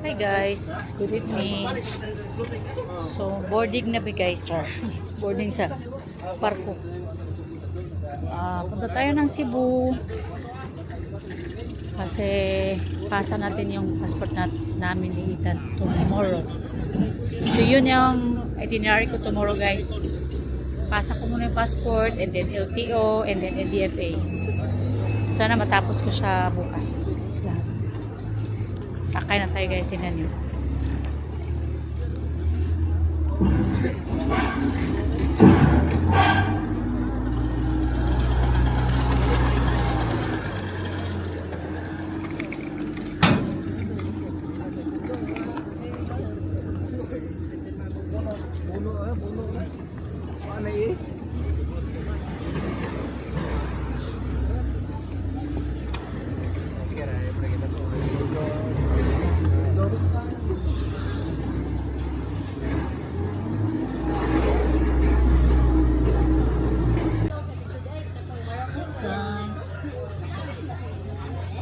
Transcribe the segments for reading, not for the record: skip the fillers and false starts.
Hi guys, good evening. So boarding na ba guys, char? Boarding sa parko. Punta tayo ng Cebu kasi pasa natin yung passport namin ni Ethan tomorrow. So yun yung itinerary ko tomorrow guys. Pasa ko muna yung passport and then LTO and then NDFA. Sana matapos ko siya bukas. Sakay na tayo guys, tingnan nyo.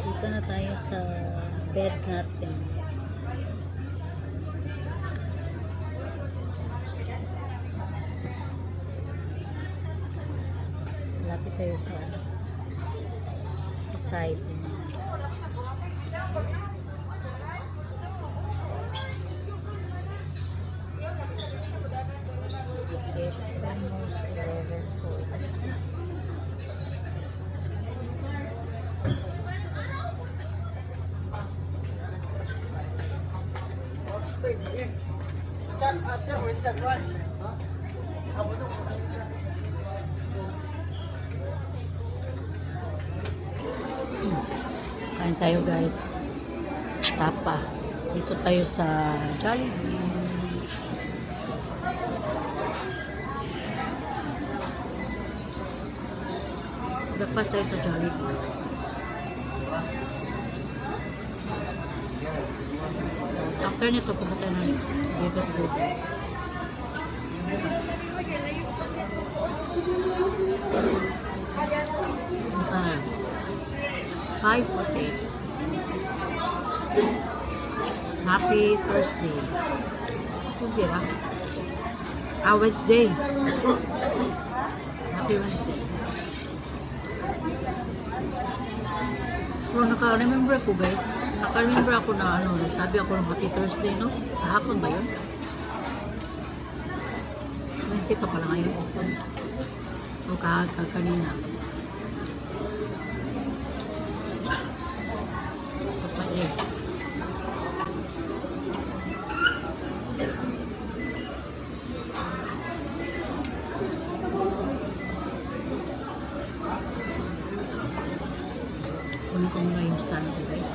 Dito na tayo sa bed natin. Lapit tayo sa side. It's almost 11:40. Kain tayo guys. Tapa. Dito tayo sa Jollibee. Breakfast tayo sa Jollibee. After nito, pumunta na Vegas Food. Hi, potato. Happy Thursday. Hindi ba? Wednesday. Happy Wednesday. So, naka-remember ako guys. Naka-remember ako na sabi ako ng Happy Thursday, no? Kahapon ba yun? Wednesday pa pala ngayon. O kanina. Papalit. Kunin ko muna yung stand ko guys.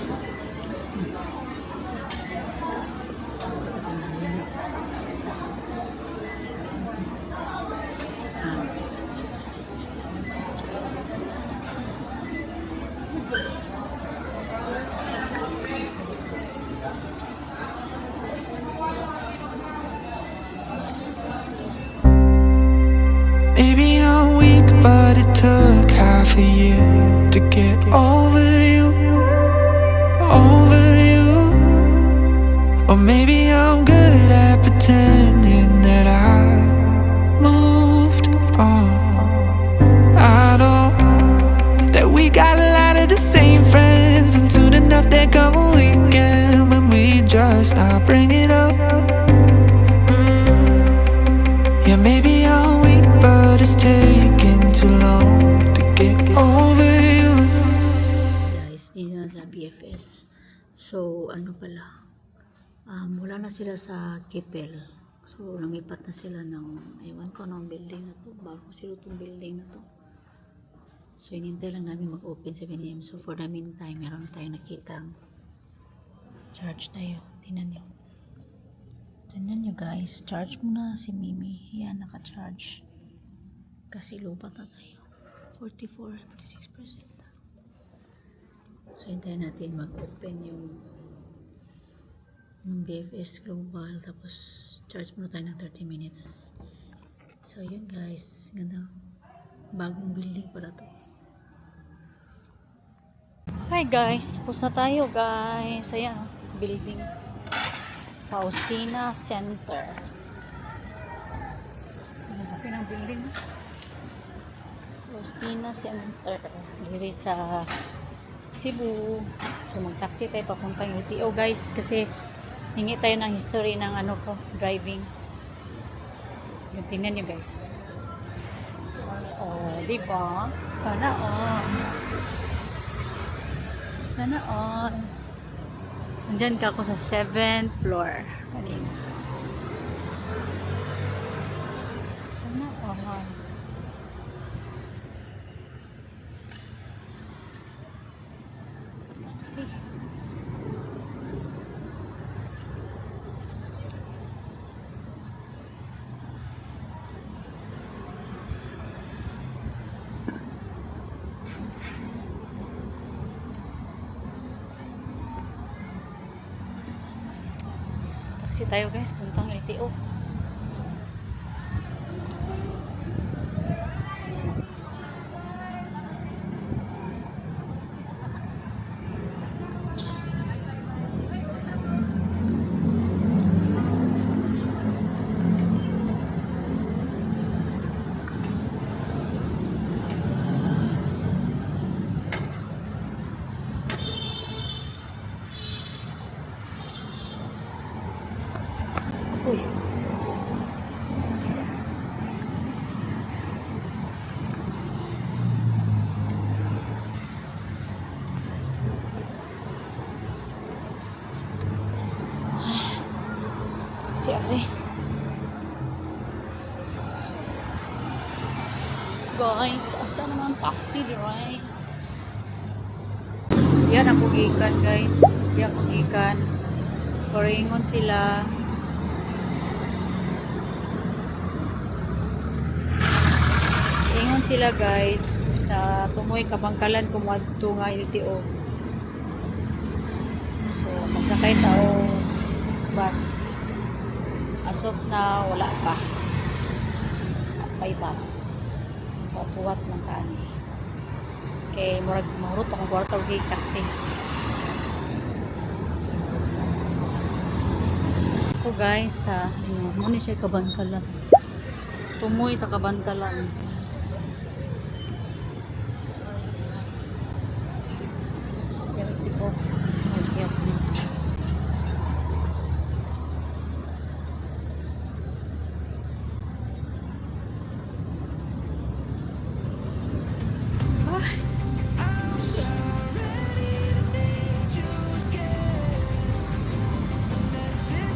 Maybe I'm weak, but it took half a year to get over you, over you. Or maybe I'm good at pretending that I moved on. I know that we got a lot of the same friends, and soon enough there come a weekend when we just not bring it up. Yeah, maybe I'm weak, but it's taking too long to get over you. Guys, dito na sa BFS. So, ano pala? Wala na sila sa Kipel. So, lumipat na sila ng, ewan ko ng building na to. Bago sila itong building na to. So, hinintay lang namin mag-open 7 AM. So, for the meantime, meron tayong nakitang charge tayo. Tingnan nyo. Tignan nyo guys, charge muna si Mimi. Yan, naka-charge. Kasi lubat na tayo. 46%. So, hintayin natin mag-open yung BFS Global. Tapos, charge muna tayo ng 30 minutes. So, yun guys. Ganda. Bagong building pala to. Hi guys. Tapos na tayo guys. Ayan, building. Faustina Center. Ang laki ng building. Faustina Center. Dito sa Cebu. So mag-taxi tayo papuntang LTO guys kasi hingi tayo ng history ng ano ko, driving. Yung tingnan nyo guys. Oh, diba? Sana all. Sana all. Nandyan ka ako sa 7th floor. Kanina. Sana all. See? Taxi tayo guys, puntang LTO. Uy. Si Ate. Guys, asa naman taxi, right? Yan ang pugikan guys. Yan ang pugikan. Paringon sila. Ingon sila guys sa tumoy kabangkalan kumuadto nga LTO. So magsakay tao bus. Asok na wala pa. Apay bus. Patuwat man tani. Kay murag mahurot akong kwarta si taxi. Ako guys sa muna siya kabangkalan. Tumoy sa kabangkalan.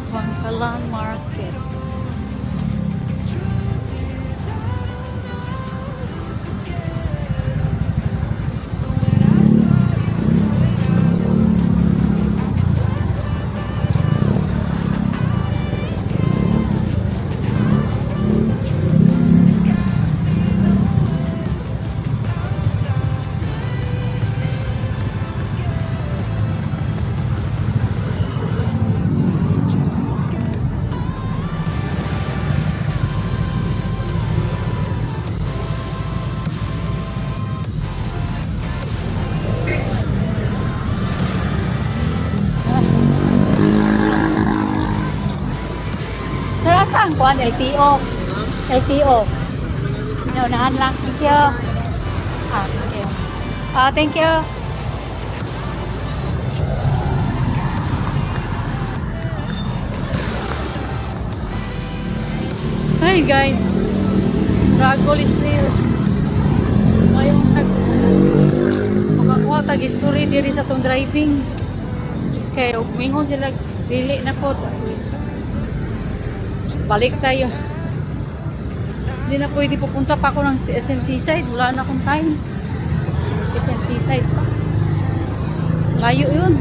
Bangkalan Market. Sir, saan ko? LTO. LTO. Naunahan lang. Thank you. Thank you. Thank you. Hi guys. Struggle is real. Ngayong makakuha tag-history diri sa tong driving. Kaya umingon sila dili na po. Balik tayo. Hindi na pwede pupunta pa ako ng SM Seaside. Wala na akong time. SM Seaside pa. Layo yun.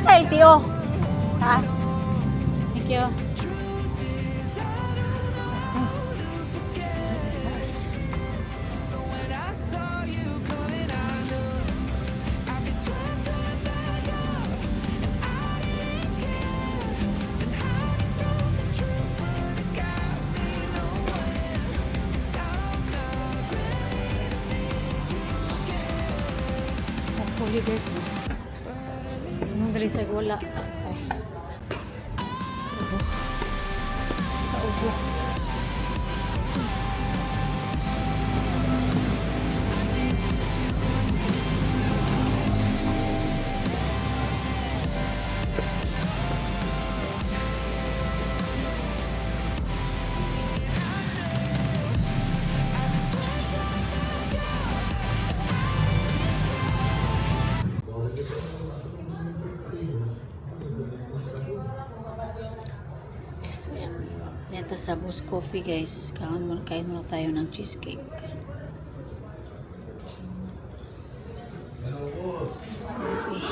sa LTO. Taas. Thank you. Taas. Hopefully guys, no? Yung galisag wala. Ay. Kaubo. SM. Neta sa Boss Coffee guys. Kain muna tayo ng cheesecake. Coffee.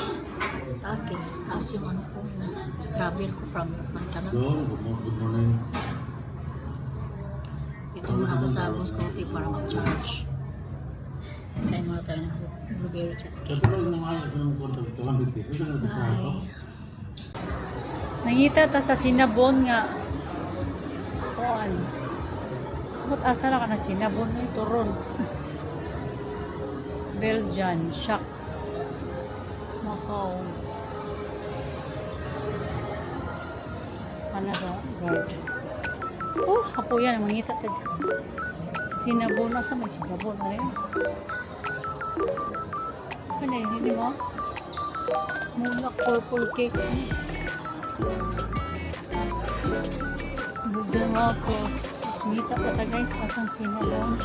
Taas yung ano ko. Travel ko from Mankanan. Good morning. Dito muna ako sa Boss Coffee para mag-charge. Kain muna tayo ng blueberry cheesecake. Bye. Nangita ta sa Sinabon nga. Kuan. Mut asa na ka na Sinabon ay turon. Belgian, Shack. Macau. Canada, guard. Oh, hapo yan. Mangita ta. Sinabon. Asa may Sinabon na rin? Ano yun? Hindi mo? Mulak purple cake. Belgian waffles. Ngita pa ta guys. Asang Sinabon.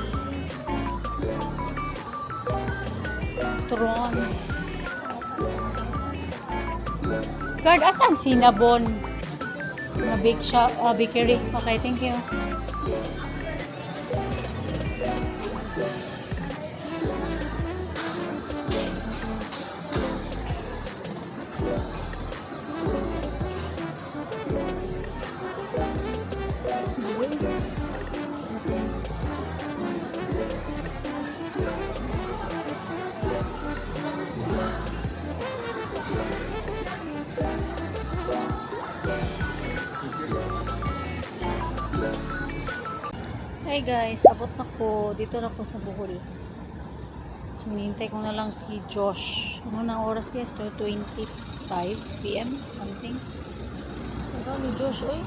Tron. Guard, asang Sinabon? Na bake shop, bakery. Okay, thank you. Hi guys, abot na ko. Dito na ko sa Bohol. So, hinihintay ko na lang si Josh. Ano na oras guys? 2:25 PM, something. Tagal ni Josh, oy.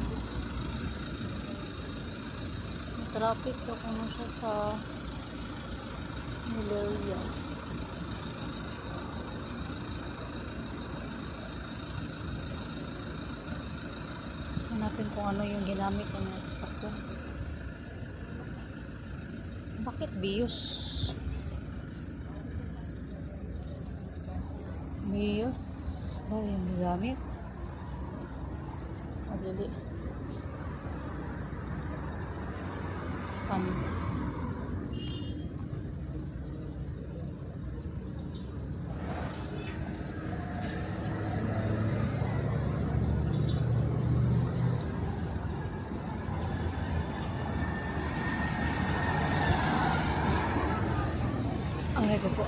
May traffic ko na siya sa Hilaria. Hanapin kung ano yung ginamit niya sa sasakyan. Bakit bios? Bios? Ba yung gamit? Madali. Spam. Aray ko po.